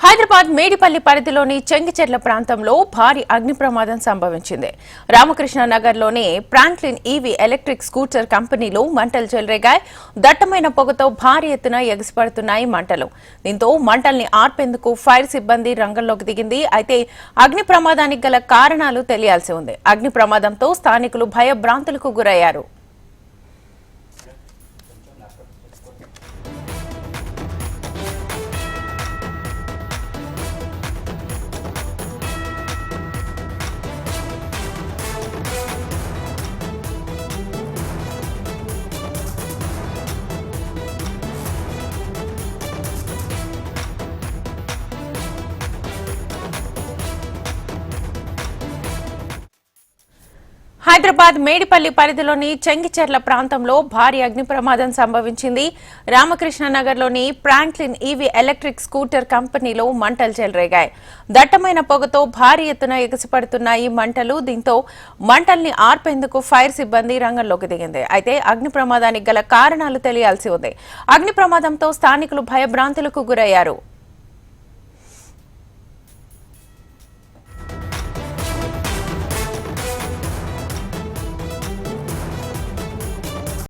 హైదరాబాద్ మేడిపల్లి పరిధిలోని చెంగిచెర్ల ప్రాంతంలో భారీ అగ్ని ప్రమాదం సంభవించింది. రామకృష్ణ నగర్లోని ఫ్రాంక్లిన్ ఈవీ ఎలక్ట్రిక్ స్కూటర్ కంపెనీలో మంటలు చెలరేగాయి. దట్టమైన పొగతో భారీ ఎత్తున ఎగసిపడుతున్నాయి మంటలు. దీంతో మంటల్ని ఆర్పేందుకు ఫైర్ సిబ్బంది రంగంలోకి దిగింది. అయితే అగ్ని ప్రమాదానికి గల కారణాలు తెలియాల్సి ఉంది. అగ్ని ప్రమాదంతో స్థానికులు భయభ్రాంతులకు గురయ్యారు. హైదరాబాద్ మేడిపల్లి పరిధిలోని చెంగిచెర్ల ప్రాంతంలో భారీ అగ్ని ప్రమాదం సంభవించింది. రామకృష్ణ నగర్లోని ఫ్రాంక్లిన్ ఈవీ ఎలక్ట్రిక్ స్కూటర్ కంపెనీలో మంటలు చెలరేగాయి. దట్టమైన పొగతో భారీ ఎత్తున ఎగసిపడుతున్నాయి మంటలు. దీంతో మంటల్ని ఆర్పేందుకు ఫైర్ సిబ్బంది రంగంలోకి దిగింది. అయితే అగ్ని ప్రమాదానికి గల కారణాలు తెలియాల్సి ఉంది. అగ్ని ప్రమాదంతో స్థానికులు భయభ్రాంతులకు గురయ్యారు.